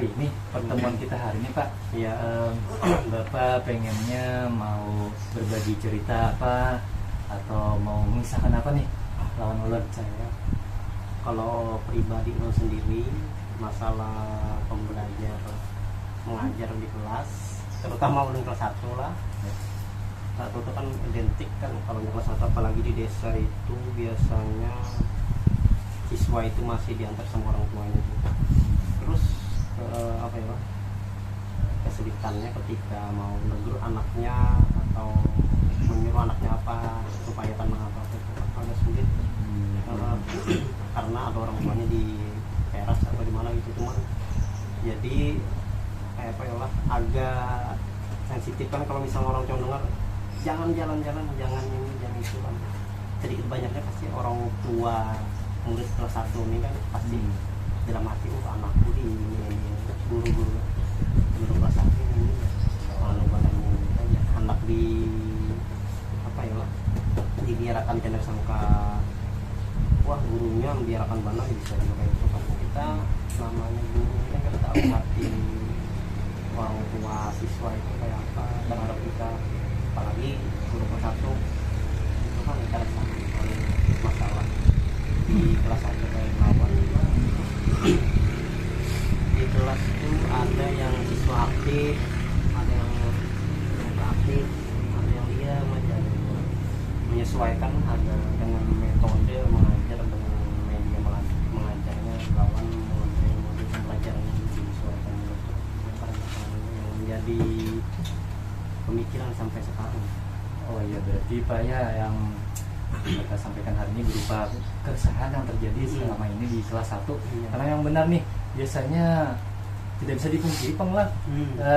hari ini, pertemuan kita hari ini Pak. Iya. Bapak pengennya mau berbagi cerita apa atau mau mengisahkan apa nih lawan ular? Saya kalau pribadi lo sendiri masalah pembelajar mengajar di kelas, terutama ulun kelas 1 lah. Satu itu kan identik kan kalau kelas 1 apalagi di desa itu biasanya siswa itu masih diantar sama orang tuanya juga. Terus apa ya, kesulitannya ketika mau negur anaknya atau menyuruh anaknya apa supaya tenang apa itu agak sulit. Karena ada orang tuanya di teras atau di mana gitu, cuman jadi kayak apa ya lah, agak sensitif kan kalau misalnya orang tua dengar jangan jalan-jalan, jangan ini, jangan itu kan. Sedikit banyaknya pasti orang tua murid kelas 1 ini kan pasti dalam hati anakku di guru kelas 1 ini anak di apa ya lah, dibiarkan cenderung sangka wah gurunya membiarkan banget bisa juga kayak itu kan. Kita namanya guru kan kita tahu hati orang tua siswa itu kayak apa, berharap kita apalagi guru kelas 1 itu kan terasa oleh masalah di kelas 1 kayak lawan di kelas itu ada yang siswa aktif, ada yang aktif, ada yang diam aja, menyesuaikan ada dengan metode mengajar dengan media mengajarnya lawan model pembelajaran yang disesuaikan yang menjadi pemikiran sampai sekarang. Oh iya, berarti Pak ya yang kita sampaikan hari ini berupa keresahan yang terjadi selama ini di kelas 1. Karena yang benar nih, biasanya tidak bisa dipungkiri Penglah,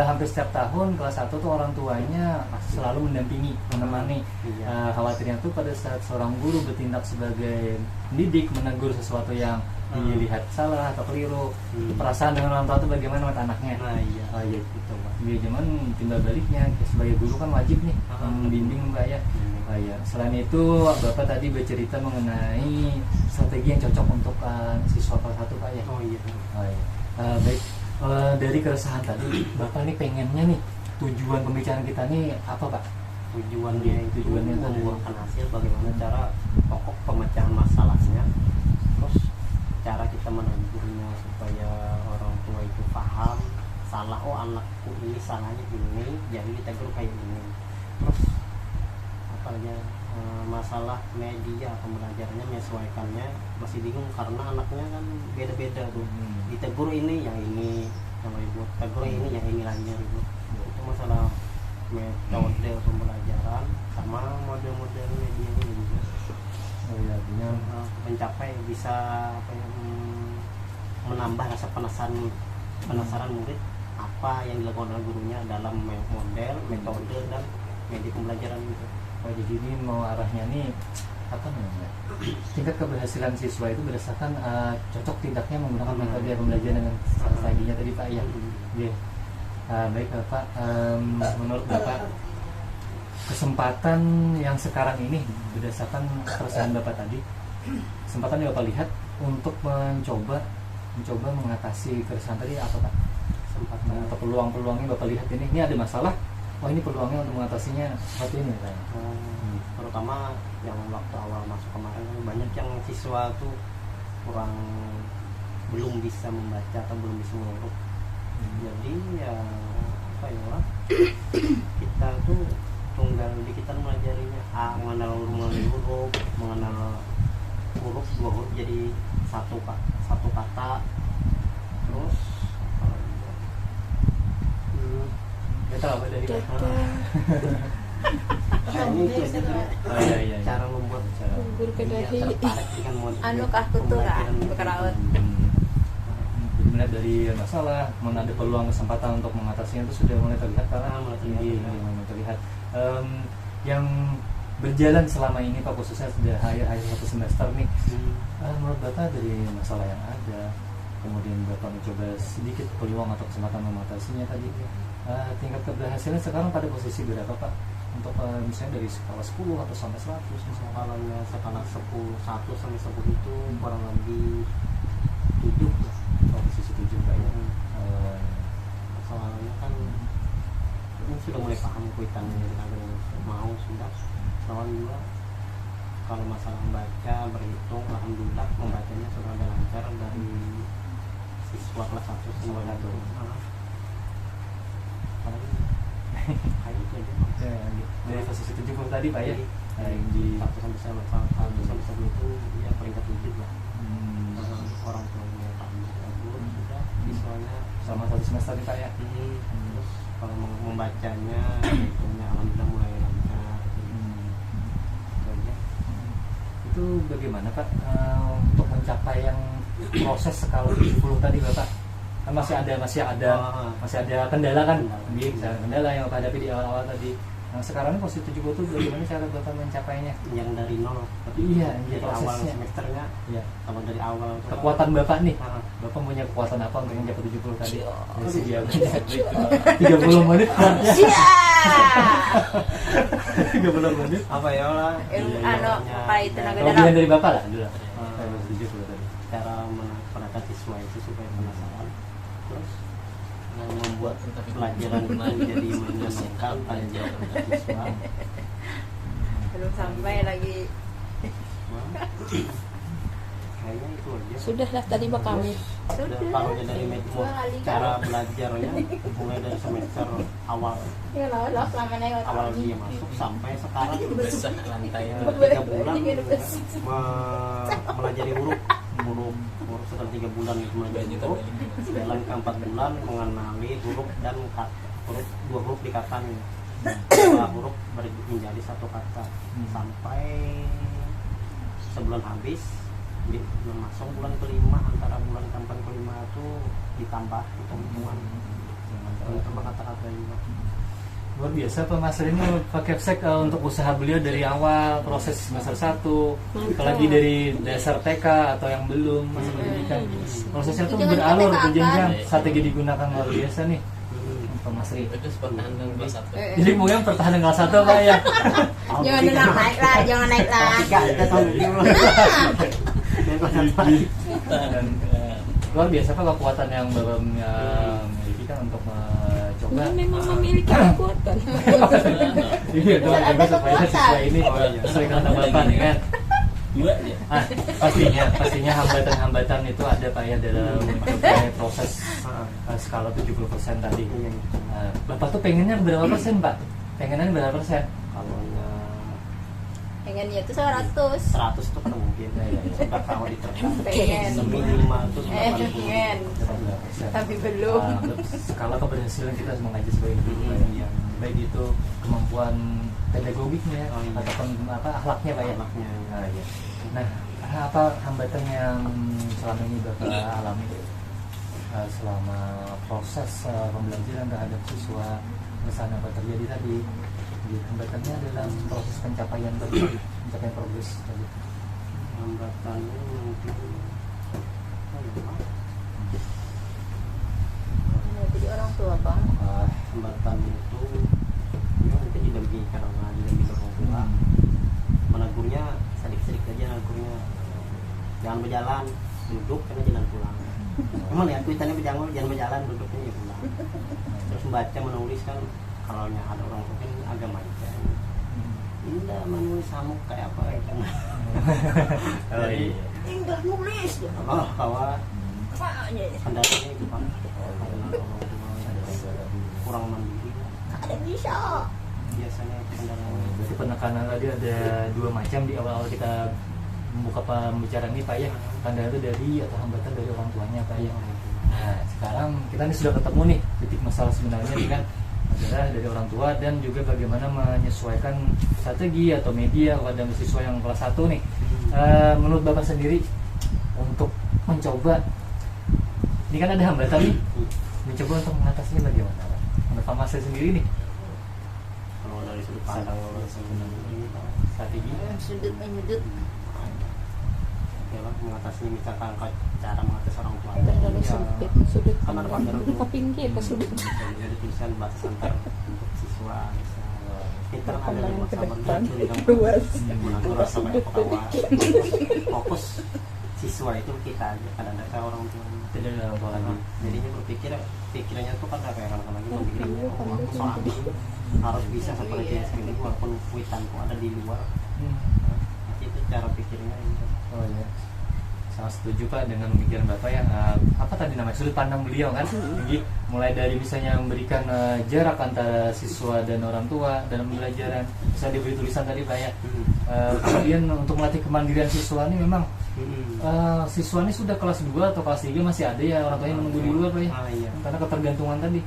hampir setiap tahun kelas 1 tuh orang tuanya selalu mendampingi, menemani. Khawatirnya tuh pada saat seorang guru bertindak sebagai pendidik, menegur sesuatu yang dilihat salah atau keliru, perasaan dengan orang tua itu bagaimana buat anaknya. Nah iya, iya gitu Pak. Dia cuman timbal baliknya sebagai guru kan wajib nih membimbing Mbak ya. Ya. Selain itu Bapak tadi bercerita mengenai strategi yang cocok untuk siswa kelas 1 Pak ya. Oh iya. Baik, dari keresahan tadi Bapak nih pengennya nih tujuan pembicaraan kita nih apa Pak? Tujuannya membuahkan hasil bagaimana cara pokok pemecahan masalahnya, terus cara kita menegurnya supaya orang tua itu paham salah, oh anakku ini salahnya ini, jadi ditegur kayak ini. Terus apalagi masalah media pembelajarannya menyesuaikannya masih bingung karena anaknya kan beda-beda tuh. Ditegur ini yang ribut, tegur ini yang ini lagi yang ribut. Itu masalah metode pembelajaran sama model-model media ini juga. Oh iya, artinya mencapai bisa apa ya, menambah rasa penasaran murid apa yang dilakukan oleh gurunya dalam model, metode dan media pembelajaran itu. Oh jadi ini mau arahnya nih apa namanya? Tingkat keberhasilan siswa itu berdasarkan cocok tidaknya menggunakan metode pembelajaran dengan strateginya tadi Pak ya. Baik Bapak, menurut Bapak kesempatan yang sekarang ini berdasarkan keresahan Bapak tadi, kesempatan yang Bapak lihat untuk mencoba mengatasi keresahan tadi apa Pak? Kesempatan atau peluang-peluangnya Bapak lihat ini ada masalah, oh ini peluangnya untuk mengatasinya seperti ini Pak. Terutama yang waktu awal masuk kemarin banyak yang siswa tuh belum bisa membaca atau belum bisa menghuruf. Jadi ya apa ya lah, kita tuh tunggal di kita melajarinya mengenal huruf, mengenal huruf 2 huruf jadi satu kata. Terus kita apa dari ini cara membuat guru kedahi anu kakutura berkerawat. Melihat dari masalah, mana ada peluang kesempatan untuk mengatasinya itu sudah mulai terlihat mulai terlihat. Yang berjalan selama ini Pak, khususnya sudah akhir 1 semester nih, menurut Bapak dari masalah yang ada, kemudian Bapak mencoba sedikit peluang atau kesempatan mengatasinya tadi, tingkat keberhasilan sekarang pada posisi berapa Pak? Untuk misalnya dari skala 10 atau sampai 100 misalnya. Kalau skala 1 sampai 10 itu kurang lebih 7 lah. Posisi 7 Pak ya. sudah mulai paham kuitannya kita mau sudah alhamdulillah. Kalau masalah membaca berhitung alhamdulillah membacanya sudah ada lancar dari siswa kelas 1 semua itu kayak itu aja Dari posisi 70 tadi Pak ya. Nah, yang di 1 sampai 10 itu ya peringkat 7 lah. Orang tuanya kami sudah siswanya sama 1 semester nih Pak ya. terus kalau membacanya hitungnya alhamdulillah mulai lancar. Itu aja. Itu bagaimana Pak untuk mencapai yang proses skala 70 tadi Bapak? Kan masih ada kendala kan? Kendala yang Bapak hadapi di awal-awal tadi. Nah, sekarang posisi 70 itu bagaimana cara Bapak mencapainya? Yang dari nol Iya, dari awal prosesnya. semesternya Iya. kalau dari awal itu Kekuatan Bapak nih. Ah, Bapak punya kekuatan apa untuk mencapai 70 tadi? Dari segi apa? 30 menit kan? Siap. 30 menit. apa ya lah Apa itu tenaga Kelebihan dalam? dari Bapak lah dulu. Ah. Saya 70 tadi. cara menangkap siswa itu supaya penasaran terus membuat pelajaran itu menjadi menyenangkan bagi siswa. Belum sampai lagi. Kayaknya itu aja. Sudahlah tadi Pak kami. Sudah kalau dari cara belajarnya mulai dari semester awal Ya lah awal dia masuk sampai sekarang lantai 3 bulan melajari huruf setelah 3 bulan itu melajari huruf dalam ke 4 bulan mengenali huruf dan huruf 2 huruf dikatanya 2 huruf menjadi 1 kata sampai sebulan habis masuk bulan kelima antara bulan keempat kelima itu ditambah hitung-hitungan tambah kata-kata juga. Luar biasa Pak Mas ini Pak Kepsek untuk usaha beliau dari awal proses semester 1 apalagi dari dasar TK atau yang belum masih pendidikan prosesnya tuh beralur berjenjang strategi digunakan luar biasa nih Pak Mas Ri. itu pertahanan kelas 1 Jadi mungkin pertahanan kelas 1 Pak ya. Jangan naik lah, jangan naik lah. Kita tahun Dan luar biasa Pak kekuatan yang Bapak miliki kan untuk mencoba. Memang memiliki kekuatan. Iya dong, juga supaya siswa ini sesuai kata Bapak nih kan. dua ya Pastinya hambatan-hambatan itu ada Pak ya dalam mencapai proses skala 70% tadi. Bapak tuh pengennya berapa persen Pak? Pengennya berapa persen? kalau Pengennya itu 100. 100 itu kan mungkin sudah kalau diterapkan Pengen. minimal itu 80. Pengen. Tapi belum. Skala keberhasilan kita harus mengaji sebagai guru Pak ya. Baik itu kemampuan pedagogiknya ataupun akhlaknya Pak ya. Anaknya Nah, apa hambatan yang selama ini Bapak alami selama proses pembelajaran terhadap siswa kesana apa terjadi tadi? Hambatannya dalam proses pencapaian progres tadi. hambatannya mungkin Jadi orang tua Pak. hambatan itu ya mungkin didampingi karena didampingi orang tua menegurnya sedikit-sedikit aja negurnya jangan berjalan duduk karena jalan pulang emang lihat tulisannya jangan berjalan duduknya ya pulang terus membaca menulis kan kalau ada orang tua kan agak macam indah menulis samuk kayak apa ya kan dari Indah nulis. kawan Apanya? kendalanya itu kan karena orang tua kurang mandiri Ada bisa. biasanya itu kendalanya. Berarti penekanan tadi ada 2 macam di awal-awal kita membuka pembicaraan ini Pak ya. Kendala itu dari atau hambatan dari orang tuanya Pak ya. Nah sekarang kita nih sudah ketemu nih titik masalah sebenarnya nih kan adalah dari orang tua dan juga bagaimana menyesuaikan strategi atau media kepada siswa yang kelas 1 nih. Menurut Bapak sendiri untuk mencoba ini kan ada hambatan nih, mencoba untuk mengatasinya bagaimana Pak? Menurut Pak Mas sendiri nih Kalau dari sudut pandang strategi Sudut menyudut. ya lah mengatasi misalkan cara mengatasi orang tua Terlalu sempit. Sudut kan ada pandang kita pinggir ke sudut. jadi tulisan batas antar untuk siswa misalnya kita kan ada Pandangan masa ke depan. berjalan Luas. mengatur rasa banyak ketawa fokus siswa itu kita aja, kadang-kadang kayak orang tua Tidak ada orang tua lagi. jadinya pikirannya tuh kan kayak anak-anak lagi mandirinya, oh aku soalnya harus bisa seperti ini walaupun kuitanku ada di luar. Itu cara pikirnya gitu. Oh ya, sangat setuju Pak dengan pemikiran Bapak yang apa tadi namanya, sudut pandang beliau kan. Jadi mulai dari misalnya memberikan jarak antara siswa dan orang tua dalam pembelajaran, bisa diberi tulisan tadi Pak ya. Kemudian untuk melatih kemandirian siswa ini memang siswa ini sudah kelas 2 atau kelas 3 masih ada ya orang tuanya menunggu di luar Pak ya. Iya. Karena ketergantungan tadi.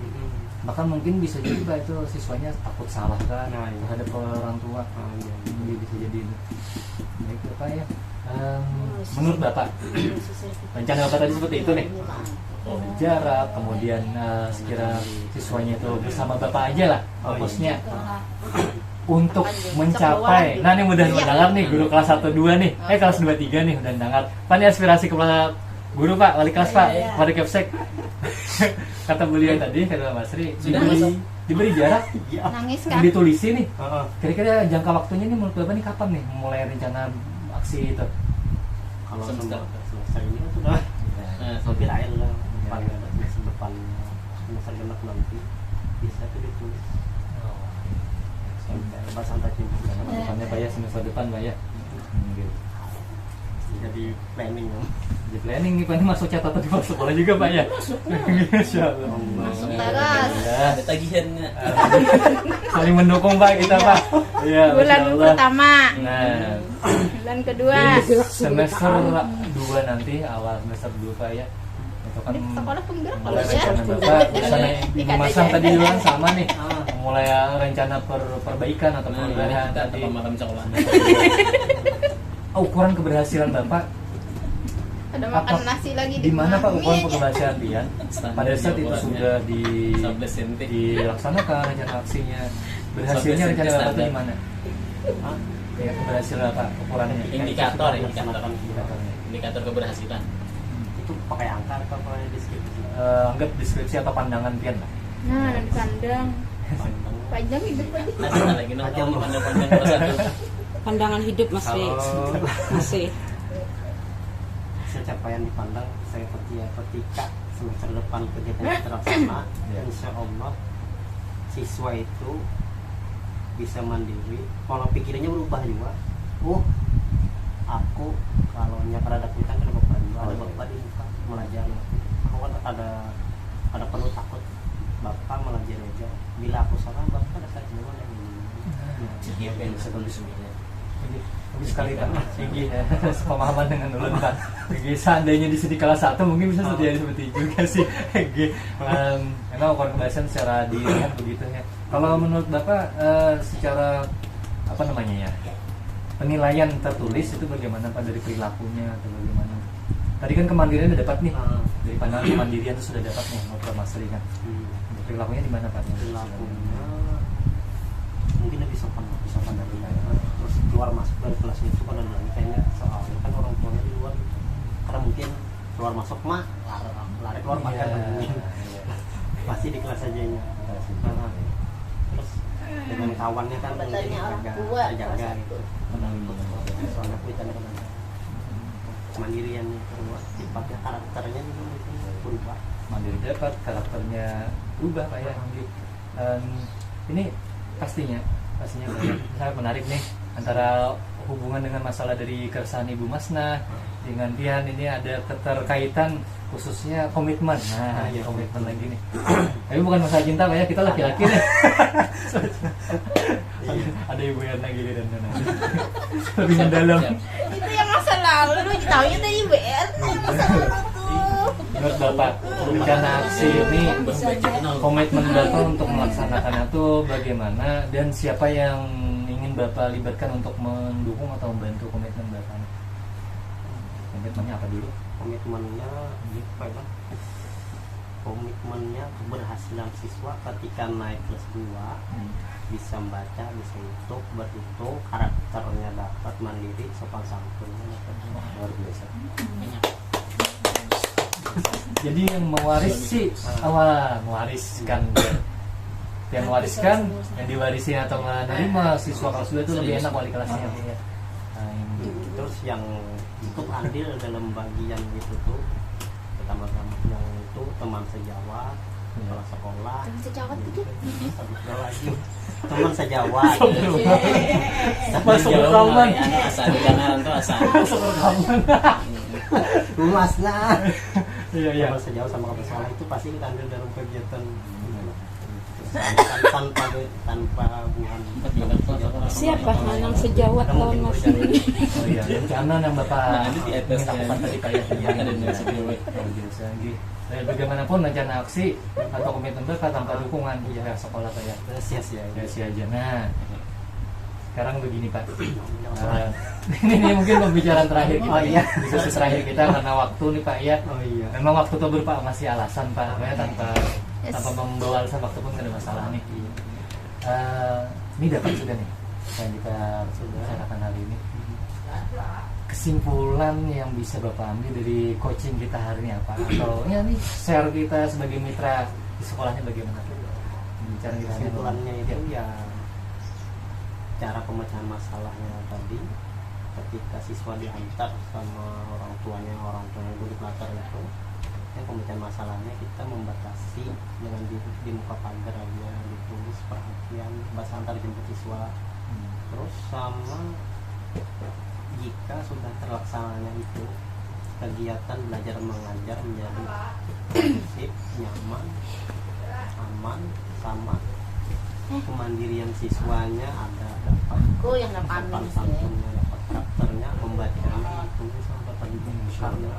Bahkan mungkin bisa jadi Pak itu siswanya takut salah kan terhadap orang tua. Iya. Ini bisa jadi itu. Baik Bapak ya. Menurut Bapak rencana Bapak tadi seperti itu nih, jarak, kemudian sekira siswanya itu bersama Bapak aja lah fokusnya untuk mencapai. Nah ini mudah mendengar nih guru kelas 1-2 nih, kelas 2-3 nih udah mendengar. Pak ini aspirasi kepala guru Pak, wali kelas Pak, wali kepsek. Kata beliau tadi, kata Mas Sri, diberi jarak, Nangis kan? ditulisi nih. Kira-kira jangka waktunya nih menurut Bapak nih kapan nih mulai rencana aksi itu? Kalau Semester. semester ini kan sudah hampir akhir lah, paling ada semester depan, semester genap nanti bisa tuh ditulis sampai santai cimpung Depannya Pak ya, semester depan Pak ya. Gitu. jadi planning ya. Di planning nih Pak, ini masuk catatan di sekolah juga Pak ya. Insya Allah. Masuk terus. Ya, Ada tagihannya. saling mendukung Pak kita Pak. Iya. Bulan Masya Allah. pertama, Nah, bulan kedua. di semester 2 nanti, awal semester 2 Pak ya. Itu kan Sekolah penggerak mulai kalau ya. rencana Bapak, rencana Ibu Masang tadi bilang sama nih. Mulai rencana perbaikan atau perubahan Kita tadi. pemakan sekolah. Ukuran keberhasilan Bapak Ada makan nasi lagi di mana Pak ukuran mami. keberhasilan Pian? Pada saat itu sudah 11 cm. dilaksanakan rencana aksinya. Berhasilnya Sampai rencana Bapak itu standar. di mana? Ya, keberhasilan Bapak ukurannya. Indikator, Indikatornya. indikator keberhasilan. Itu pakai angka atau pakai deskripsi? Anggap deskripsi atau pandangan Pian Pak. Nah, dipandang. Pandang. Panjang hidup aja. Ada lagi nongkrong di pandang-pandang kelas 1. Pandangan hidup masih masih Capaian dipandang saya ketika semester depan kegiatan terlaksana, insya Allah siswa itu bisa mandiri. Kalau pikirannya berubah juga, aku kalau nyakar ada kulitan kan bapak juga, ada bapak di muka melajari. Aku kan ada penuh takut bapak melajari aja. Bila aku salah bapak ada saya semua yang Iya, kan bisa tulis semuanya. Bagus sekali Pak, tinggi ya, pemahaman dengan ulun Pak. Seandainya di sini kelas 1 mungkin bisa terjadi seperti itu juga sih. Memang ukuran keberhasilan secara dilihat begitu ya. Kalau menurut Bapak secara apa namanya ya, penilaian tertulis itu bagaimana Pak, dari perilakunya atau bagaimana? Tadi kan kemandirian udah dapat nih, dari pandangan kemandirian itu sudah dapat nih menurut Mas Sri kan. Perilakunya di mana Pak? Perilakunya mungkin lebih sopan dari terus keluar masuk dari kelas itu kan ada kayaknya soalnya kan orang tuanya di luar, karena mungkin keluar masuk lari keluar makan pasti di kelas aja ya. Terus dengan kawannya kan mungkin terjaga gitu, soalnya kuitannya kan ada kemandiriannya terus sifatnya karakternya juga mungkin berubah. Mandiri dapat, karakternya berubah Pak ya. Ini pastinya Pak ya, sangat menarik nih antara hubungan dengan masalah dari keresahan Ibu Masna dengan Pian. Ini ada keterkaitan khususnya komitmen. Nah, ya komitmen lagi nih. Tapi bukan masalah cinta Pak ya, kita laki-laki nih. Ada Ibu Yana gini dan lebih mendalam. Itu yang masa lalu, tahunya tadi BR masa lalu tuh. Menurut Bapak, rencana aksi ini komitmen Bapak untuk melaksanakannya itu bagaimana, dan siapa yang ingin Bapak libatkan untuk mendukung atau membantu komitmen Bapak? Komitmennya apa dulu? Komitmennya apa ya? Komitmennya keberhasilan siswa ketika naik kelas 2 bisa membaca, bisa hitung, berhitung, karakternya dapat, mandiri, sopan santunnya dapat. Luar biasa. Jadi yang mewarisi, mewariskan, yang mewariskan, yang diwarisi atau menerima siswa kelas 2 itu lebih enak wali kelasnya. Terus yang ikut andil dalam bagian itu tuh pertama-tama yang itu teman sejawat kepala sekolah Teman sejawat gitu. lagi teman sejawat Masuk rekaman. Asal di kanan tuh asal. lumasnya Iya iya. teman sejawat sama kepala sekolah itu pasti kita andil dalam kegiatan tanpa bukan Siapa Nanang sejawat lawan Mas ini? Oh iya, rencana yang Bapak Nah, ini di atas lakukan tadi Pak ya. yang ada di sini. Luar biasa gitu. Bagaimanapun rencana aksi atau komitmen Bapak tanpa dukungan ya sekolah Pak ya. sia-sia Sia-sia aja. Nah, sekarang begini Pak. Ini mungkin pembicaraan terakhir kita. Oh iya. Diskusi terakhir kita karena waktu nih Pak ya. oh iya Memang waktu itu Pak masih alasan Pak, ya, tanpa membawa alasan waktu pun nggak ada masalah nih. Ini dapat sudah nih yang kita bicarakan hari ini. Kesimpulan yang bisa Bapak ambil dari coaching kita hari ini apa? Atau ya nih share kita sebagai mitra di sekolahnya bagaimana? Bicara kita hari ini. kesimpulannya itu ya cara pemecahan masalahnya tadi ketika siswa diantar sama orang tuanya guru latar itu yang pemecahan masalahnya kita membatasi dengan di muka pagar aja ditulis perhatian bahasa antar jemput siswa terus sama jika sudah terlaksananya itu kegiatan belajar mengajar menjadi kondusif, nyaman, aman, sama kemandirian siswanya ada dapat Aku yang dapat sopan amin sih. santunnya dapat karakternya membacanya ditulis sama tadi karena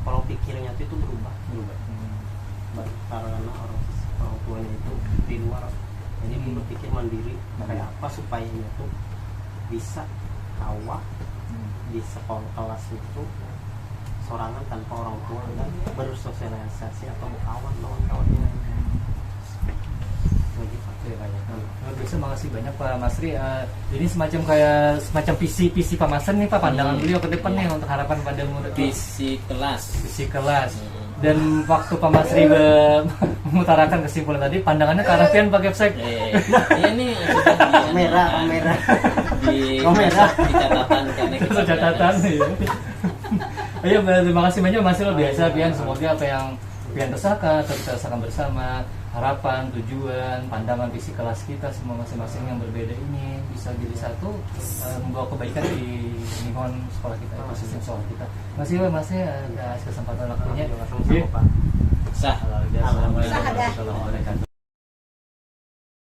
kalau pikirnya itu berubah karena orang tuanya itu di luar jadi dia berpikir mandiri kayak apa supaya dia tuh bisa kawah di sekolah kelas itu sorangan tanpa orang tua dan bersosialisasi atau berkawan lawan kawannya Bisa makasih banyak Pak Masri. Ini semacam visi Pak Masri nih Pak, pandangan beliau ke depan nih untuk harapan pada murid Visi kelas. visi kelas. Dan waktu Pak Masri mengutarakan kesimpulan tadi, pandangannya ke arah pian Pak Gepsek. Iya nih sudah merah di merah. di catatan karena kita Itu catatan nih. Ayo, terima kasih banyak Mas luar biasa pian. Semoga apa yang pian rasakan, kita rasakan bersama, harapan, tujuan, pandangan visi kelas kita semua masing-masing yang berbeda ini bisa jadi satu, membawa kebaikan di lingkungan sekolah kita, ekosistem sekolah kita. Masih Mas ya atas kesempatan waktunya. sama-sama Pak sah. Assalamualaikum Sah, dah. warahmatullahi wabarakatuh.